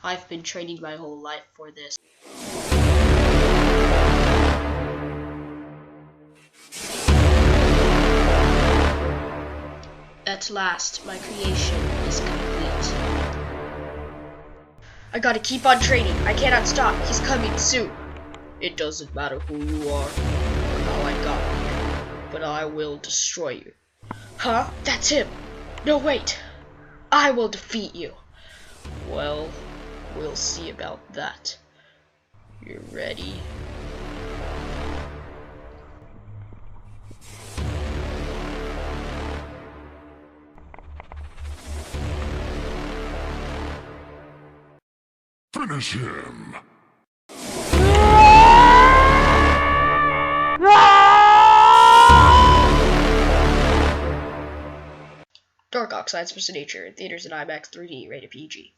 I've been training my whole life for this. At last, my creation is complete. I gotta keep on training. I cannot stop. He's coming soon. It doesn't matter who you are or how I got here, but I will destroy you. Huh? That's him. No, wait. I will defeat you. Well, we'll see about that. You ready? Finish him! Dark Oxide Special Nature, theaters in IMAX 3D, rated PG.